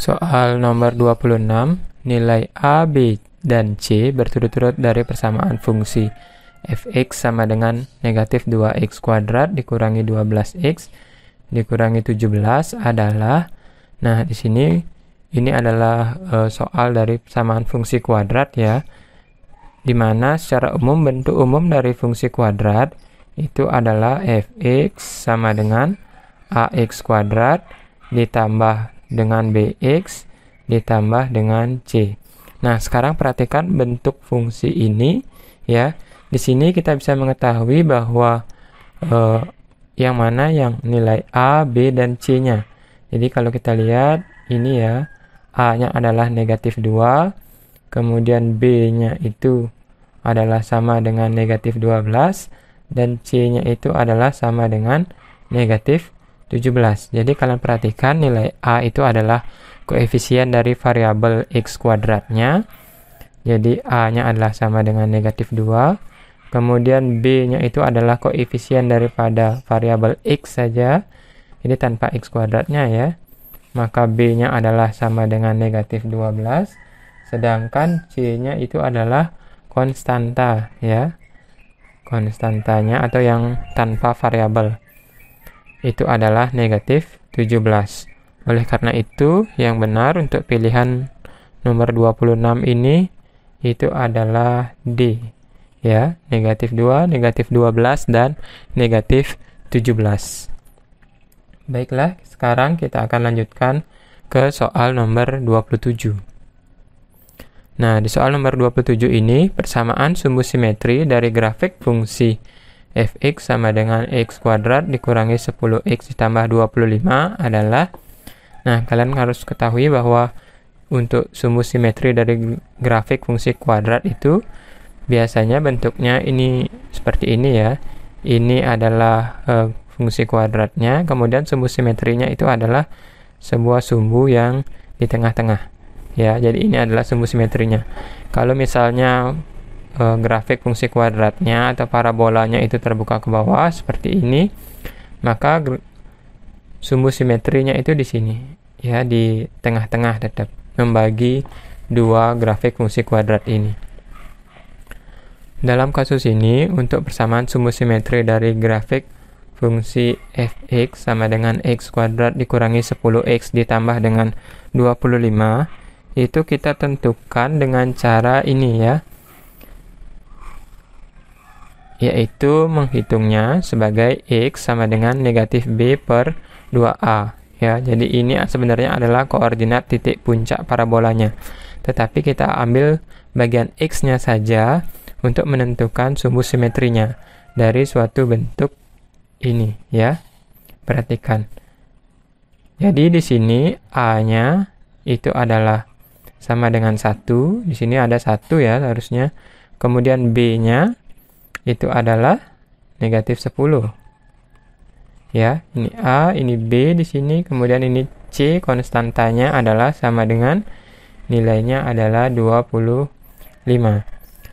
Soal nomor 26, nilai A, B, dan C berturut-turut dari persamaan fungsi fx sama dengan negatif 2x kuadrat dikurangi 12x dikurangi 17 adalah, nah di sini ini adalah soal dari persamaan fungsi kuadrat ya, dimana secara umum bentuk umum dari fungsi kuadrat itu adalah fx sama dengan ax kuadrat ditambah dengan bx ditambah dengan c. Nah, sekarang perhatikan bentuk fungsi ini ya. Di sini kita bisa mengetahui bahwa yang mana yang nilai a, b, dan c-nya. Jadi kalau kita lihat ini ya, a-nya adalah negatif 2, kemudian b-nya itu adalah sama dengan negatif 12, dan c-nya itu adalah sama dengan negatif 17. Jadi kalian perhatikan nilai A itu adalah koefisien dari variabel x kuadratnya. Jadi A-nya adalah sama dengan negatif 2. Kemudian B-nya itu adalah koefisien daripada variabel x saja. Jadi tanpa x kuadratnya ya. Maka B-nya adalah sama dengan negatif 12. Sedangkan C-nya itu adalah konstanta ya. Konstantanya atau yang tanpa variabel itu adalah negatif 17. Oleh karena itu, yang benar untuk pilihan nomor 26 ini itu adalah D. Ya, negatif 2, negatif 12, dan negatif 17. Baiklah, sekarang kita akan lanjutkan ke soal nomor 27. Nah, di soal nomor 27 ini, persamaan sumbu simetri dari grafik fungsi fx sama dengan x kuadrat dikurangi 10x ditambah 25 adalah, nah kalian harus ketahui bahwa untuk sumbu simetri dari grafik fungsi kuadrat itu biasanya bentuknya ini seperti ini ya. Ini adalah fungsi kuadratnya, kemudian sumbu simetrinya itu adalah sebuah sumbu yang di tengah-tengah ya. Jadi ini adalah sumbu simetrinya. Kalau misalnya grafik fungsi kuadratnya atau parabolanya itu terbuka ke bawah seperti ini, maka sumbu simetrinya itu di sini ya, di tengah-tengah tetap membagi dua grafik fungsi kuadrat ini. Dalam kasus ini, untuk persamaan sumbu simetri dari grafik fungsi fx sama dengan x kuadrat dikurangi 10x ditambah dengan 25, itu kita tentukan dengan cara ini ya, yaitu menghitungnya sebagai x sama dengan negatif b per 2a ya. Jadi ini sebenarnya adalah koordinat titik puncak parabolanya, tetapi kita ambil bagian x-nya saja untuk menentukan sumbu simetrinya dari suatu bentuk ini ya. Perhatikan. Jadi di sini a-nya itu adalah sama dengan 1, di sini ada 1 ya harusnya. Kemudian b-nya itu adalah negatif 10 ya. Ini A, ini B di sini, kemudian ini C, konstantanya adalah sama dengan nilainya adalah 25.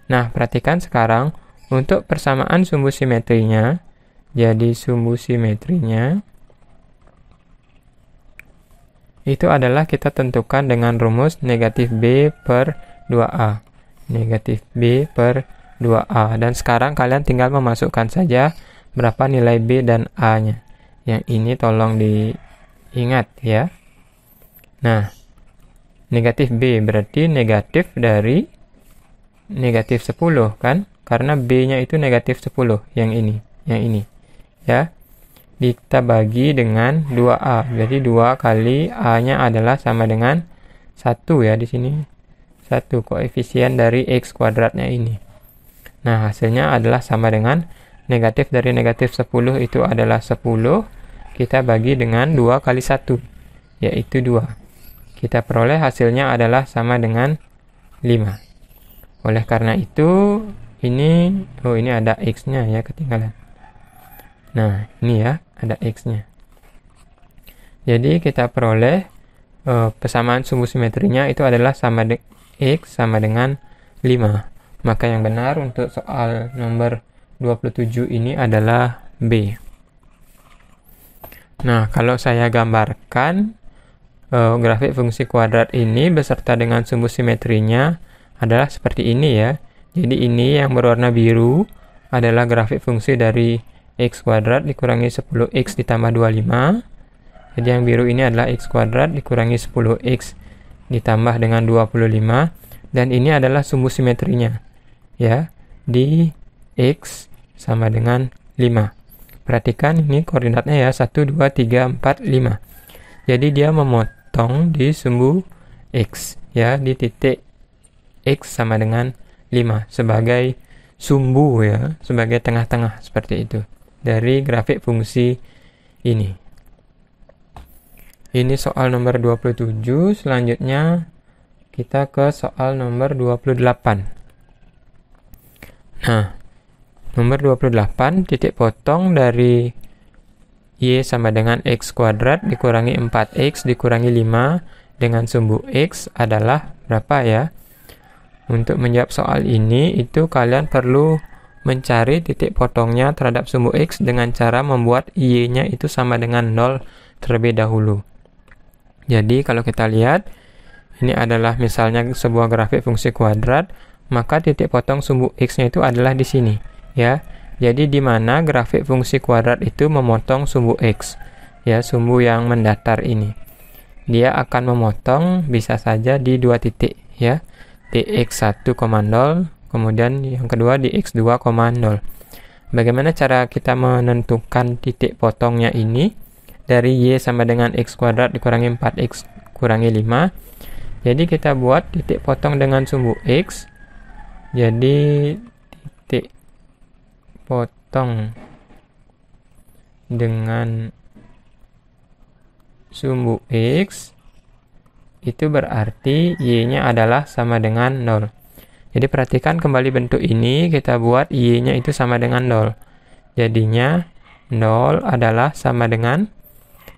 Nah, perhatikan sekarang untuk persamaan sumbu simetrinya. Jadi sumbu simetrinya itu adalah kita tentukan dengan rumus negatif B per 2A. Negatif B per 2A, dan sekarang kalian tinggal memasukkan saja berapa nilai B dan A-nya. Yang ini tolong diingat ya. Nah, negatif B berarti negatif dari negatif 10 kan? Karena B-nya itu negatif 10, yang ini ya. Kita bagi dengan 2A. Jadi 2 kali A-nya adalah sama dengan 1 ya di sini. 1 koefisien dari x kuadratnya ini. Nah, hasilnya adalah sama dengan negatif dari negatif 10 itu adalah 10. Kita bagi dengan 2 kali 1, yaitu 2. Kita peroleh hasilnya adalah sama dengan 5. Oleh karena itu, ini ada x-nya ya, ketinggalan. Nah, ini ya, ada x-nya. Jadi, kita peroleh persamaan sumbu simetrinya itu adalah sama x sama dengan 5. Maka yang benar untuk soal nomor 27 ini adalah B. Nah, kalau saya gambarkan grafik fungsi kuadrat ini beserta dengan sumbu simetrinya adalah seperti ini ya. Jadi ini yang berwarna biru adalah grafik fungsi dari x kuadrat dikurangi 10x ditambah 25. Jadi yang biru ini adalah x kuadrat dikurangi 10x ditambah dengan 25. Dan ini adalah sumbu simetrinya ya, di x sama dengan 5. Perhatikan ini koordinatnya ya, 1, 2, 3, 4, 5. Jadi dia memotong di sumbu x ya, di titik x sama dengan 5 sebagai sumbu ya, sebagai tengah-tengah seperti itu dari grafik fungsi ini. Ini soal nomor 27. Selanjutnya kita ke soal nomor 28. Nah, nomor 28, titik potong dari y sama dengan x kuadrat dikurangi 4x dikurangi 5 dengan sumbu x adalah berapa ya? Untuk menjawab soal ini, itu kalian perlu mencari titik potongnya terhadap sumbu x dengan cara membuat y-nya itu sama dengan 0 terlebih dahulu. Jadi kalau kita lihat, ini adalah misalnya sebuah grafik fungsi kuadrat, maka titik potong sumbu x-nya itu adalah di sini ya. Jadi di mana grafik fungsi kuadrat itu memotong sumbu x ya, sumbu yang mendatar ini. Dia akan memotong bisa saja di dua titik ya, di x1,0, kemudian yang kedua di x2,0. Bagaimana cara kita menentukan titik potongnya ini? Dari y sama dengan x kuadrat dikurangi 4x kurangi 5. Jadi kita buat titik potong dengan sumbu x. Jadi titik potong dengan sumbu x itu berarti y-nya adalah sama dengan 0. Jadi perhatikan kembali bentuk ini, kita buat y-nya itu sama dengan 0. Jadinya 0 adalah sama dengan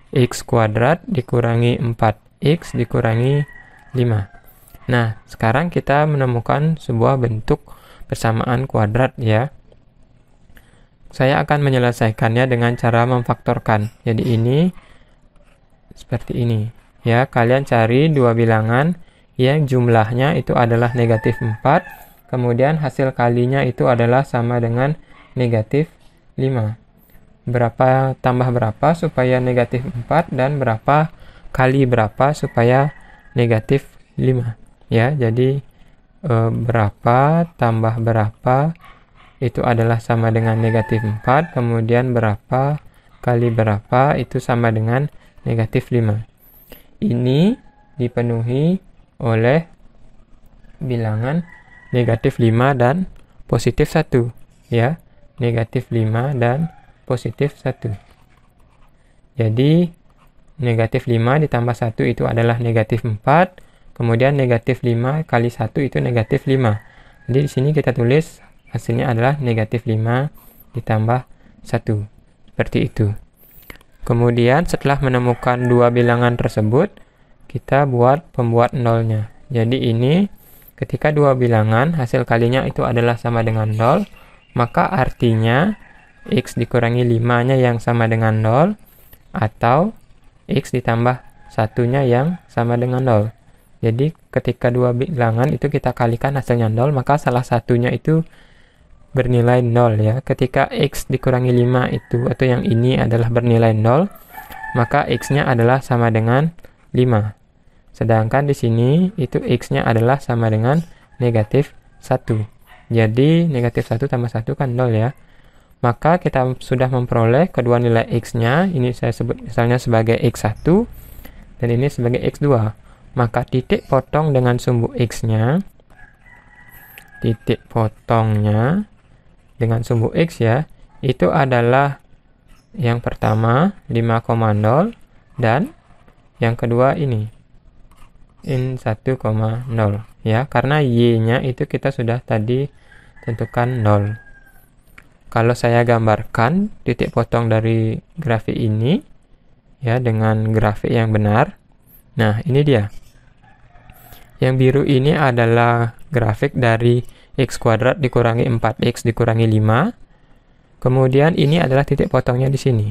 x kuadrat dikurangi 4x dikurangi 5. Nah, sekarang kita menemukan sebuah bentuk persamaan kuadrat ya. Saya akan menyelesaikannya dengan cara memfaktorkan. Jadi ini seperti ini ya. Kalian cari dua bilangan yang jumlahnya itu adalah negatif 4, kemudian hasil kalinya itu adalah sama dengan negatif 5. Berapa tambah berapa supaya negatif 4 dan berapa kali berapa supaya negatif 5 ya. Jadi berapa tambah berapa itu adalah sama dengan negatif 4, kemudian berapa kali berapa itu sama dengan negatif 5. Ini dipenuhi oleh bilangan negatif 5 dan positif 1 ya, negatif 5 dan positif 1. Jadi negatif 5 ditambah 1 itu adalah negatif 4, kemudian negatif 5 kali 1 itu negatif 5. Jadi di sini kita tulis hasilnya adalah negatif 5 ditambah 1. Seperti itu. Kemudian setelah menemukan dua bilangan tersebut, kita buat pembuat nolnya. Jadi ini ketika dua bilangan hasil kalinya itu adalah sama dengan 0, maka artinya x dikurangi 5-nya yang sama dengan 0 atau x ditambah 1-nya yang sama dengan 0. Jadi ketika dua bilangan itu kita kalikan hasilnya 0, maka salah satunya itu bernilai 0 ya. Ketika x dikurangi 5 itu atau yang ini adalah bernilai 0, maka x-nya adalah sama dengan 5. Sedangkan di sini itu x-nya adalah sama dengan negatif 1. Jadi negatif 1 tambah 1 kan 0 ya. Maka kita sudah memperoleh kedua nilai x-nya. Ini saya sebut misalnya sebagai x1 dan ini sebagai x2. Maka titik potong dengan sumbu x-nya, titik potongnya dengan sumbu x ya, itu adalah yang pertama 5,0 dan yang kedua ini 1,0 ya, karena y-nya itu kita sudah tadi tentukan 0. Kalau saya gambarkan titik potong dari grafik ini ya dengan grafik yang benar. Nah, ini dia. Yang biru ini adalah grafik dari x kuadrat dikurangi 4x dikurangi 5. Kemudian ini adalah titik potongnya di sini.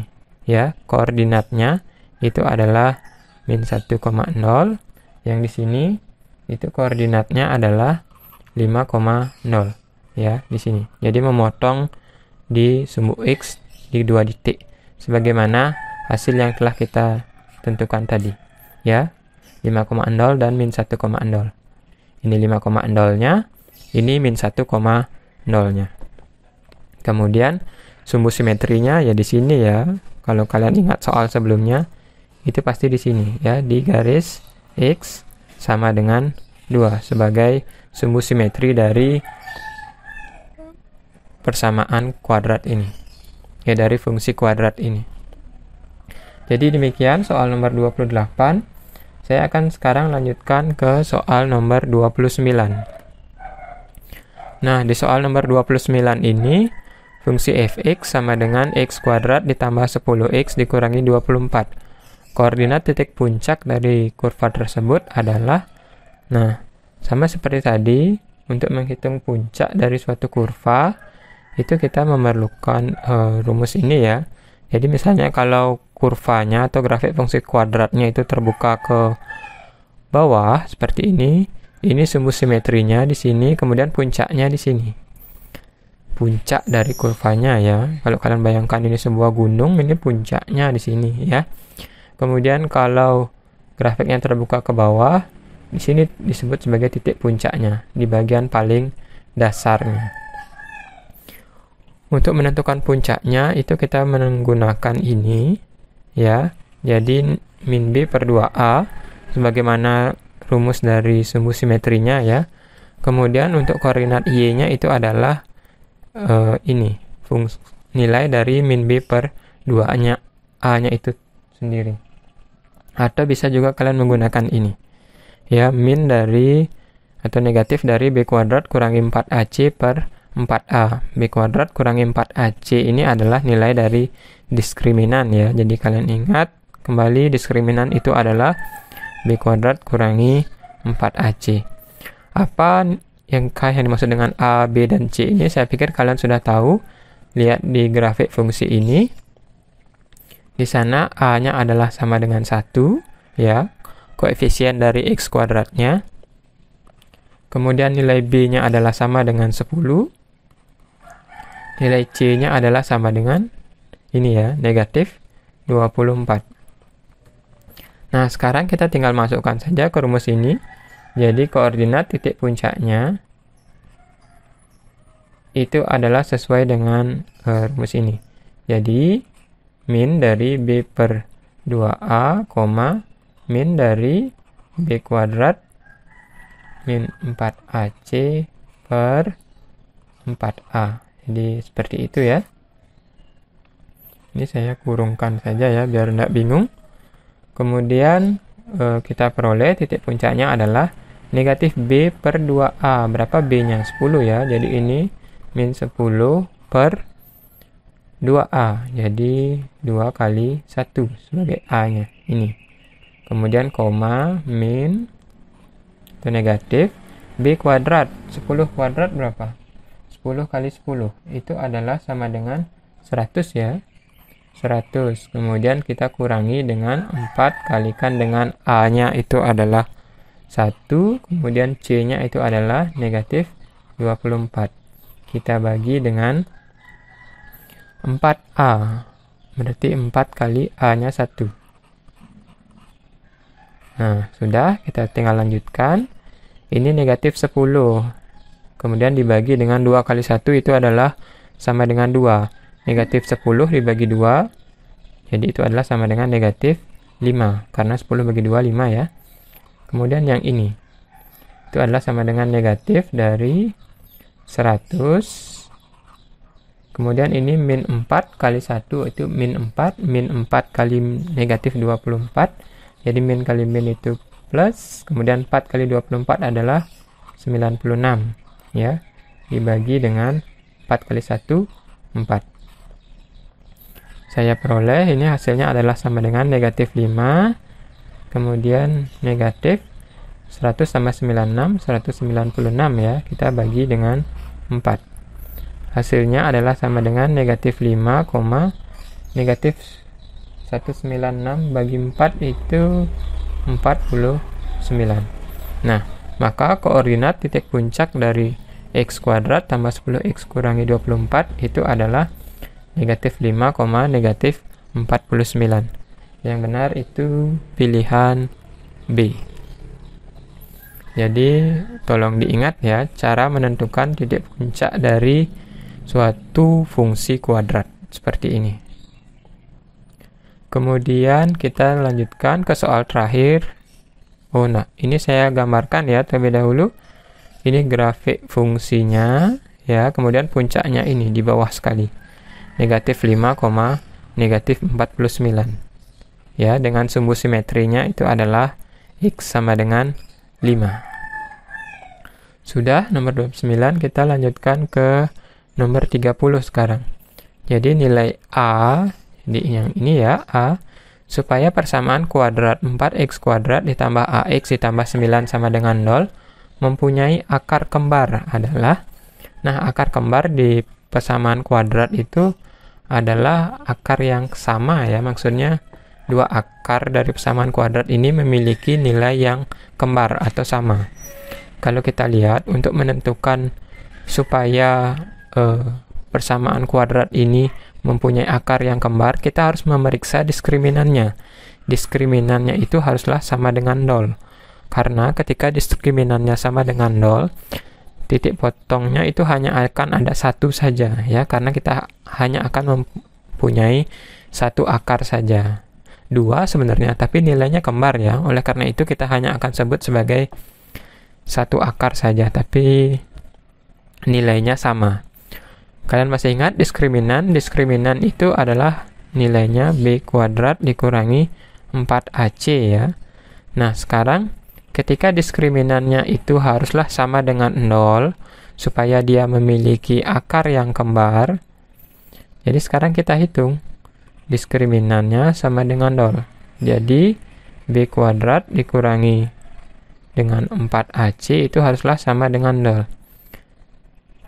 Ya, koordinatnya itu adalah min 1,0. Yang di sini itu koordinatnya adalah 5,0 ya di sini. Jadi memotong di sumbu X di 2 titik sebagaimana hasil yang telah kita tentukan tadi ya, 5,0 dan min 1,0. Ini 5,0-nya, ini min 1,0-nya. Kemudian sumbu simetrinya ya di sini ya. Kalau kalian ingat soal sebelumnya, itu pasti di sini ya, di garis X sama dengan 2 sebagai sumbu simetri dari persamaan kuadrat ini. Ya, dari fungsi kuadrat ini. Jadi demikian soal nomor 28. Saya akan sekarang lanjutkan ke soal nomor 29. Nah, di soal nomor 29 ini fungsi fx sama dengan x kuadrat ditambah 10x dikurangi 24. Koordinat titik puncak dari kurva tersebut adalah, nah, sama seperti tadi, untuk menghitung puncak dari suatu kurva, itu kita memerlukan rumus ini ya. Jadi misalnya kalau kurvanya atau grafik fungsi kuadratnya itu terbuka ke bawah seperti ini sumbu simetrinya di sini, kemudian puncaknya di sini. Puncak dari kurvanya ya. Kalau kalian bayangkan ini sebuah gunung, ini puncaknya di sini ya. Kemudian kalau grafiknya terbuka ke bawah, di sini disebut sebagai titik puncaknya di bagian paling dasarnya. Untuk menentukan puncaknya itu kita menggunakan ini ya. Jadi min b per 2a sebagaimana rumus dari sumbu simetrinya ya. Kemudian untuk koordinat y-nya itu adalah ini nilai dari min b per 2-nya, a-nya itu sendiri. Atau bisa juga kalian menggunakan ini ya, min dari atau negatif dari b kuadrat kurangi 4ac per 4a. b kuadrat kurangi 4ac ini adalah nilai dari diskriminan ya. Jadi kalian ingat kembali, diskriminan itu adalah b kuadrat kurangi 4ac. Apa yang dimaksud dengan A, B, dan C ini? Saya pikir kalian sudah tahu. Lihat di grafik fungsi ini. Di sana A-nya adalah sama dengan 1 ya, koefisien dari X kuadratnya. Kemudian nilai B-nya adalah sama dengan 10. Nilai C-nya adalah sama dengan ini ya, negatif 24. Nah, sekarang kita tinggal masukkan saja ke rumus ini. Jadi koordinat titik puncaknya itu adalah sesuai dengan rumus ini. Jadi min dari b per 2a, min dari b kuadrat min 4ac per 4a. Jadi seperti itu ya. Ini saya kurungkan saja ya biar tidak bingung. Kemudian kita peroleh titik puncaknya adalah negatif b per 2a. Berapa b-nya? 10 ya. Jadi ini min 10 per 2a. Jadi 2 kali 1 sebagai a-nya. Ini. Kemudian koma, min, itu negatif. B kuadrat. 10 kuadrat berapa? 10 kali 10. Itu adalah sama dengan 100 ya. 100. Kemudian kita kurangi dengan 4 kalikan dengan a-nya itu adalah 1, kemudian c-nya itu adalah negatif 24. Kita bagi dengan 4a, berarti 4 kali a-nya 1. Nah, sudah, kita tinggal lanjutkan. Ini negatif 10. Kemudian dibagi dengan 2 kali 1 itu adalah sama dengan 2. Negatif 10 dibagi 2, jadi itu adalah sama dengan negatif 5. Karena 10 bagi 2, 5 ya. Kemudian yang ini, itu adalah sama dengan negatif dari 100. Kemudian ini min 4 kali 1, itu min 4. Min 4 kali negatif 24. Jadi min kali min itu plus. Kemudian 4 kali 24 adalah 96. Ya, dibagi dengan 4 kali 1, 4. Saya peroleh, ini hasilnya adalah sama dengan negatif 5. Kemudian negatif 100 sama 96, 196 ya. Kita bagi dengan 4. Hasilnya adalah sama dengan negatif 5, negatif 196 bagi 4 itu 49. Nah, maka koordinat titik puncak dari x kuadrat tambah 10x kurangi 24 itu adalah negatif 5, negatif 49. Yang benar itu pilihan B. Jadi, tolong diingat ya, cara menentukan titik puncak dari suatu fungsi kuadrat seperti ini. Kemudian kita lanjutkan ke soal terakhir. Nah, ini saya gambarkan ya terlebih dahulu. Ini grafik fungsinya ya, kemudian puncaknya ini di bawah sekali. Negatif 5, negatif 49. Ya, dengan sumbu simetrinya itu adalah x sama dengan 5. Sudah, nomor 29, kita lanjutkan ke nomor 30 sekarang. Jadi nilai A, yang ini ya, A, supaya persamaan kuadrat 4x kuadrat ditambah AX ditambah 9 sama dengan 0, mempunyai akar kembar adalah, nah akar kembar di persamaan kuadrat itu adalah akar yang sama ya, maksudnya dua akar dari persamaan kuadrat ini memiliki nilai yang kembar atau sama. Kalau kita lihat, untuk menentukan supaya persamaan kuadrat ini mempunyai akar yang kembar, kita harus memeriksa diskriminannya. Diskriminannya itu haruslah sama dengan 0. Karena ketika diskriminannya sama dengan 0, titik potongnya itu hanya akan ada satu saja ya, karena kita hanya akan mempunyai satu akar saja. 2 sebenarnya, tapi nilainya kembar ya. Oleh karena itu kita hanya akan sebut sebagai satu akar saja, tapi nilainya sama. Kalian masih ingat diskriminan? Diskriminan itu adalah nilainya b kuadrat dikurangi 4ac ya. Nah, sekarang ketika diskriminannya itu haruslah sama dengan 0 supaya dia memiliki akar yang kembar. Jadi sekarang kita hitung diskriminannya sama dengan 0. Jadi b kuadrat dikurangi dengan 4ac itu haruslah sama dengan 0.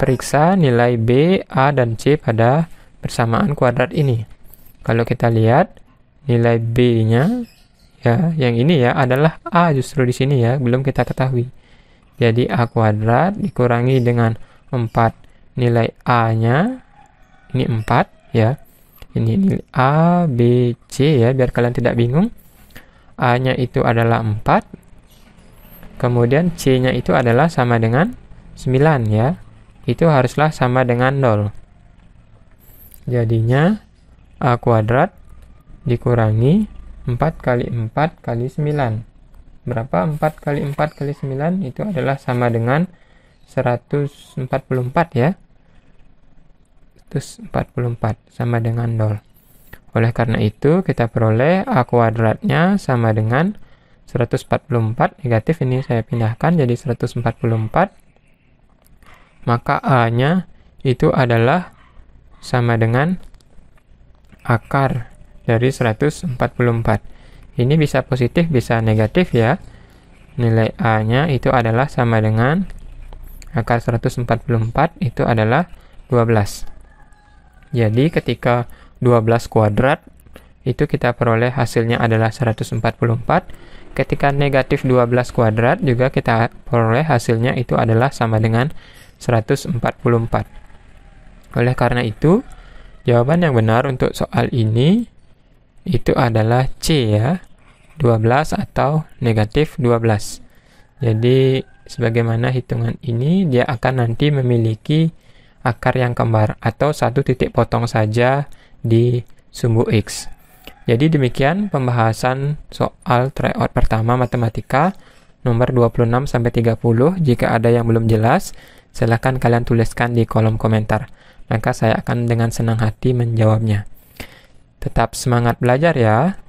Periksa nilai B, A, dan C pada persamaan kuadrat ini. Kalau kita lihat nilai B-nya ya, yang ini ya adalah A justru di sini ya, belum kita ketahui. Jadi A kuadrat dikurangi dengan 4, nilai A-nya ini 4 ya. Ini nilai A, B, C ya, biar kalian tidak bingung. A-nya itu adalah 4. Kemudian C-nya itu adalah sama dengan 9 ya. Itu haruslah sama dengan 0. Jadinya A kuadrat dikurangi 4 kali 4 kali 9. Berapa 4 kali 4 kali 9? Itu adalah sama dengan 144 ya. 144 sama dengan 0. Oleh karena itu kita peroleh A kuadratnya sama dengan 144, negatif ini saya pindahkan jadi 144, maka A-nya itu adalah sama dengan akar dari 144. Ini bisa positif, bisa negatif ya. Nilai A-nya itu adalah sama dengan akar 144 itu adalah 12. Jadi ketika 12 kuadrat itu kita peroleh hasilnya adalah 144. Ketika negatif 12 kuadrat juga kita peroleh hasilnya itu adalah sama dengan 144. Oleh karena itu, jawaban yang benar untuk soal ini itu adalah C ya, 12 atau negatif 12. Jadi, sebagaimana hitungan ini, dia akan nanti memiliki akar yang kembar atau satu titik potong saja di sumbu X. Jadi demikian pembahasan soal tryout pertama matematika nomor 26-30. Jika ada yang belum jelas, silakan kalian tuliskan di kolom komentar. Maka saya akan dengan senang hati menjawabnya. Tetap semangat belajar ya.